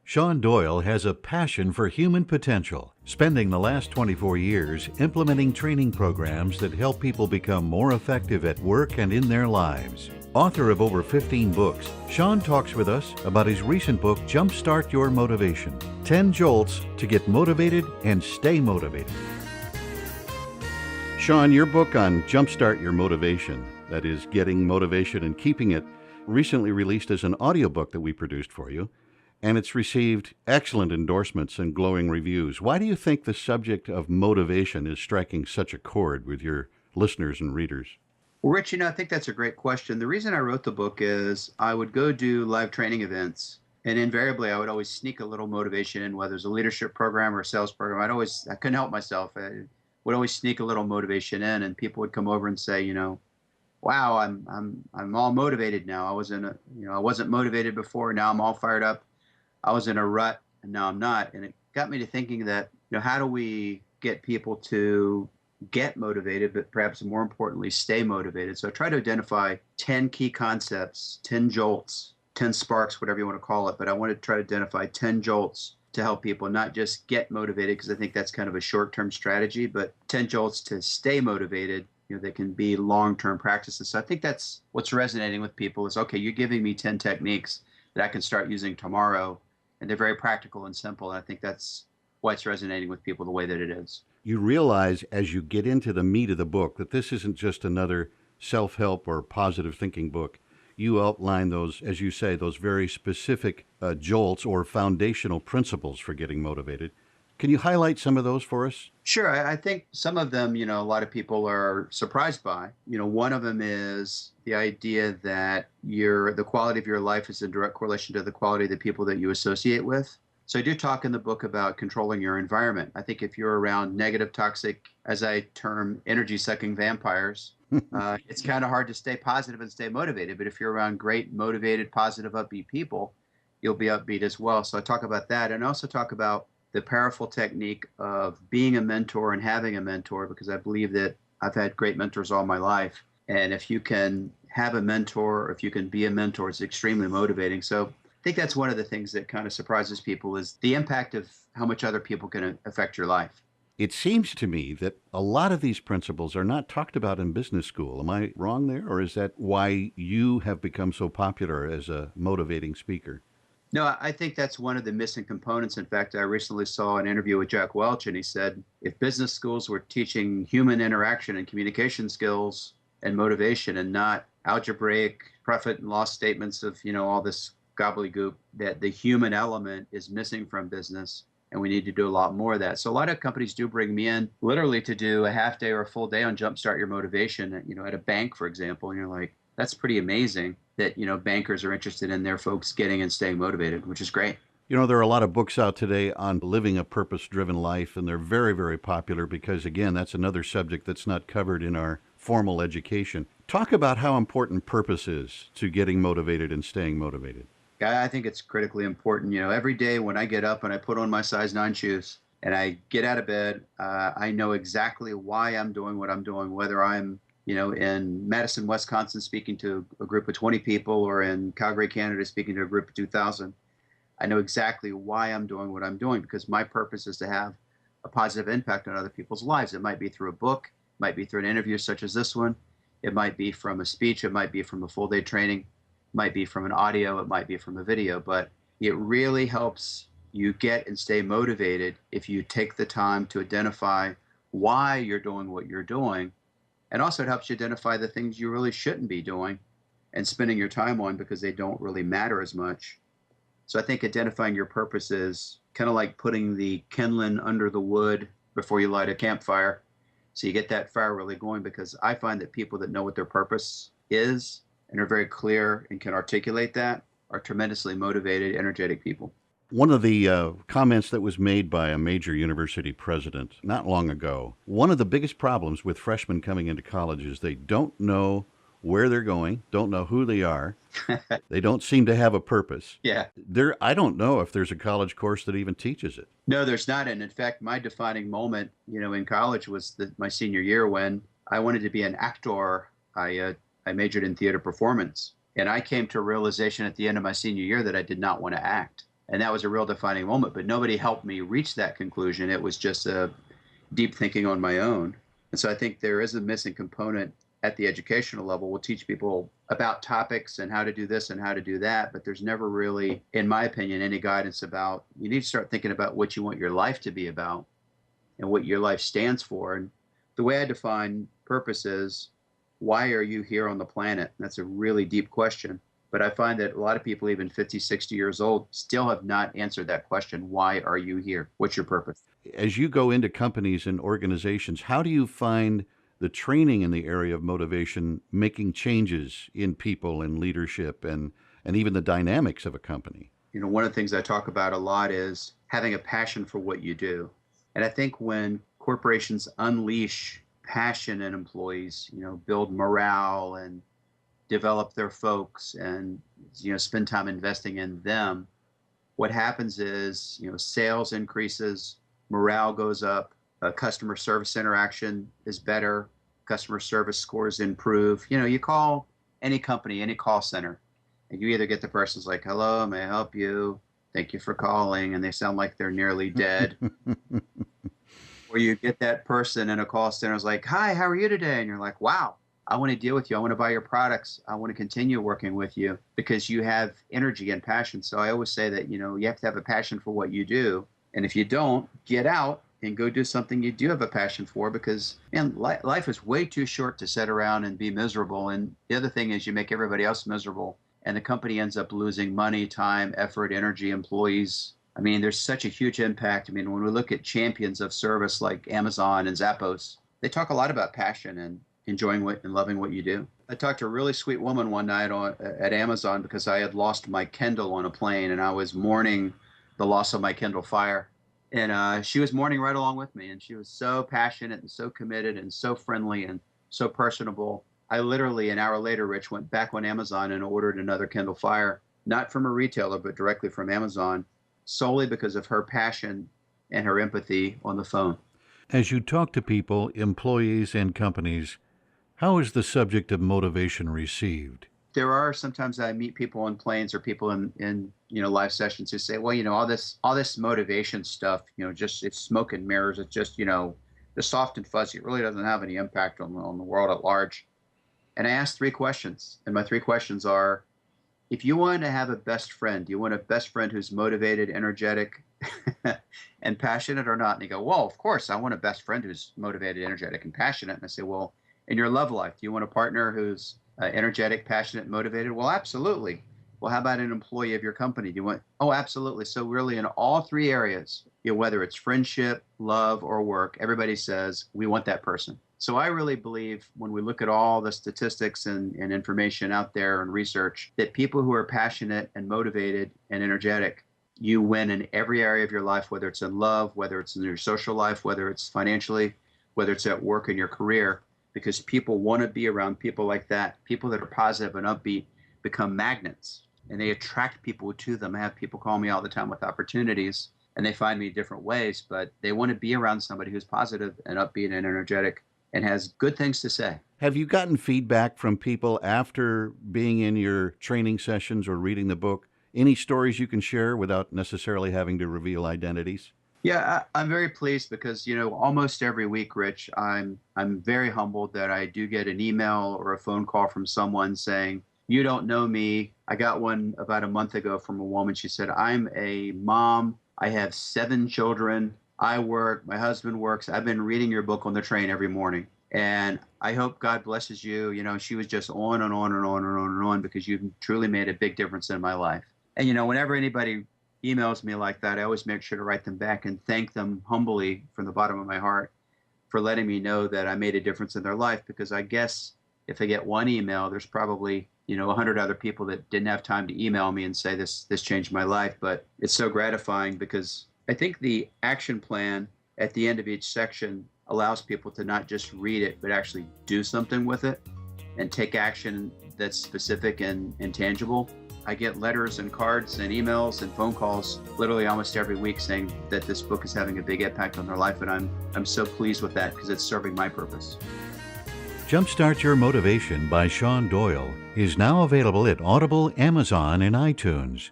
Shawn Doyle has a passion for human potential, spending the last 24 years implementing training programs that help people become more effective at work and in their lives. Author of over 15 books, Shawn talks with us about his recent book, Jumpstart Your Motivation: 10 Jolts to Get Motivated and Stay Motivated. Shawn, your book on Jumpstart Your Motivation, that is getting motivation and keeping it, recently released as an audiobook that we produced for you, and it's received excellent endorsements and glowing reviews. Why do you think the subject of motivation is striking such a chord with your listeners and readers? Well, Rich, I think that's a great question. The reason I wrote the book is I would go do live training events, and invariably I would always sneak a little motivation in, whether it's a leadership program or a sales program. I couldn't help myself. I would always sneak a little motivation in, and people would come over and say, wow, I'm all motivated now. I wasn't motivated before. Now I'm all fired up. I was in a rut, and now I'm not. And it got me to thinking that, how do we get people to get motivated, but perhaps more importantly, stay motivated? So I try to identify 10 key concepts, 10 jolts, 10 sparks, whatever you want to call it. But I want to try to identify 10 jolts to help people not just get motivated, because I think that's kind of a short-term strategy, but 10 jolts to stay motivated, that can be long-term practices. So I think that's what's resonating with people is, okay, you're giving me 10 techniques that I can start using tomorrow, and they're very practical and simple. And I think that's why it's resonating with people the way that it is. You realize as you get into the meat of the book that this isn't just another self-help or positive thinking book. You outline those, as you say, those very specific jolts or foundational principles for getting motivated. Can you highlight some of those for us? Sure. I think some of them, a lot of people are surprised by. One of them is the idea that the quality of your life is in direct correlation to the quality of the people that you associate with. So I do talk in the book about controlling your environment. I think if you're around negative, toxic, as I term, energy-sucking vampires, it's kind of hard to stay positive and stay motivated. But if you're around great, motivated, positive, upbeat people, you'll be upbeat as well. So I talk about that, and I also talk about the powerful technique of being a mentor and having a mentor, because I believe that I've had great mentors all my life. And if you can have a mentor, or if you can be a mentor, it's extremely motivating. So I think that's one of the things that kind of surprises people is the impact of how much other people can affect your life. It seems to me that a lot of these principles are not talked about in business school. Am I wrong there? Or is that why you have become so popular as a motivating speaker? No, I think that's one of the missing components. In fact, I recently saw an interview with Jack Welch, and he said, if business schools were teaching human interaction and communication skills and motivation and not algebraic profit and loss statements of, all this gobbledygook, that the human element is missing from business, and we need to do a lot more of that. So a lot of companies do bring me in literally to do a half day or a full day on Jumpstart Your Motivation, at a bank, for example, and you're like, that's pretty amazing that, bankers are interested in their folks getting and staying motivated, which is great. There are a lot of books out today on living a purpose-driven life, and they're very, very popular because, again, that's another subject that's not covered in our formal education. Talk about how important purpose is to getting motivated and staying motivated. I think it's critically important. Every day when I get up and I put on my size 9 shoes and I get out of bed, I know exactly why I'm doing what I'm doing, whether I'm in Madison, Wisconsin, speaking to a group of 20 people, or in Calgary, Canada, speaking to a group of 2,000. I know exactly why I'm doing what I'm doing, because my purpose is to have a positive impact on other people's lives. It might be through a book, it might be through an interview such as this one, it might be from a speech, it might be from a full day training, it might be from an audio, it might be from a video, but it really helps you get and stay motivated if you take the time to identify why you're doing what you're doing. And also it helps you identify the things you really shouldn't be doing and spending your time on because they don't really matter as much. So I think identifying your purpose is kind of like putting the kindling under the wood before you light a campfire. So you get that fire really going, because I find that people that know what their purpose is and are very clear and can articulate that are tremendously motivated, energetic people. One of the comments that was made by a major university president not long ago, one of the biggest problems with freshmen coming into college is they don't know where they're going, don't know who they are. They don't seem to have a purpose. Yeah. I don't know if there's a college course that even teaches it. No, there's not. And in fact, my defining moment, in college was my senior year when I wanted to be an actor. I majored in theater performance. And I came to a realization at the end of my senior year that I did not want to act. And that was a real defining moment, but nobody helped me reach that conclusion. It was just a deep thinking on my own. And so I think there is a missing component at the educational level. We'll teach people about topics and how to do this and how to do that, but there's never really, in my opinion, any guidance about, you need to start thinking about what you want your life to be about and what your life stands for. And the way I define purpose is, why are you here on the planet? That's a really deep question. But I find that a lot of people, even 50, 60 years old, still have not answered that question. Why are you here? What's your purpose? As you go into companies and organizations, how do you find the training in the area of motivation making changes in people and leadership and even the dynamics of a company? You know, one of the things I talk about a lot is having a passion for what you do. And I think when corporations unleash passion in employees, you know, build morale and develop their folks and, you know, spend time investing in them, what happens is, you know, sales increases, morale goes up, customer service interaction is better, customer service scores improve. You know, you call any company, any call center, and you either get the person's like, hello, may I help you? Thank you for calling. And they sound like they're nearly dead. Or you get that person in a call center is like, hi, how are you today? And you're like, wow, I want to deal with you. I want to buy your products. I want to continue working with you because you have energy and passion. So I always say that, you know, you have to have a passion for what you do. And if you don't, get out and go do something you do have a passion for, because, man, life is way too short to sit around and be miserable. And the other thing is you make everybody else miserable, and the company ends up losing money, time, effort, energy, employees. I mean, there's such a huge impact. I mean, when we look at champions of service like Amazon and Zappos, they talk a lot about passion and enjoying what and loving what you do. I talked to a really sweet woman one night at Amazon because I had lost my Kindle on a plane, and I was mourning the loss of my Kindle Fire. And she was mourning right along with me, and she was so passionate and so committed and so friendly and so personable. I literally, an hour later, Rich, went back on Amazon and ordered another Kindle Fire, not from a retailer, but directly from Amazon, solely because of her passion and her empathy on the phone. As you talk to people, employees, and companies, how is the subject of motivation received? There are sometimes I meet people on planes or people in you know, live sessions who say, well, you know, all this motivation stuff, you know, just it's smoke and mirrors. It's just, you know, the soft and fuzzy. It really doesn't have any impact on the world at large. And I asked 3 questions, and my 3 questions are, if you want to have a best friend, do you want a best friend who's motivated, energetic, and passionate or not? And they go, well, of course, I want a best friend who's motivated, energetic, and passionate. And I say, well, in your love life, do you want a partner who's energetic, passionate, motivated? Well, absolutely. Well, how about an employee of your company? Do you want? Oh, absolutely. So really in all 3 areas, you know, whether it's friendship, love, or work, everybody says we want that person. So I really believe when we look at all the statistics and information out there and research, that people who are passionate and motivated and energetic, you win in every area of your life, whether it's in love, whether it's in your social life, whether it's financially, whether it's at work in your career, because people want to be around people like that. People that are positive and upbeat become magnets, and they attract people to them. I have people call me all the time with opportunities, and they find me different ways, but they want to be around somebody who's positive and upbeat and energetic and has good things to say. Have you gotten feedback from people after being in your training sessions or reading the book? Any stories you can share without necessarily having to reveal identities? Yeah, I'm very pleased because, you know, almost every week, Rich, I'm very humbled that I do get an email or a phone call from someone saying, you don't know me. I got one about a month ago from a woman. She said, I'm a mom. I have 7 children. I work, my husband works. I've been reading your book on the train every morning. And I hope God blesses you. You know, she was just on and on and on and on and on because you've truly made a big difference in my life. And, you know, whenever anybody emails me like that, I always make sure to write them back and thank them humbly from the bottom of my heart for letting me know that I made a difference in their life. Because I guess if I get one email, there's probably, you know, 100 other people that didn't have time to email me and say this changed my life. But it's so gratifying because I think the action plan at the end of each section allows people to not just read it, but actually do something with it and take action that's specific and tangible. I get letters and cards and emails and phone calls literally almost every week saying that this book is having a big impact on their life. And I'm so pleased with that because it's serving my purpose. Jumpstart Your Motivation by Shawn Doyle is now available at Audible, Amazon, and iTunes.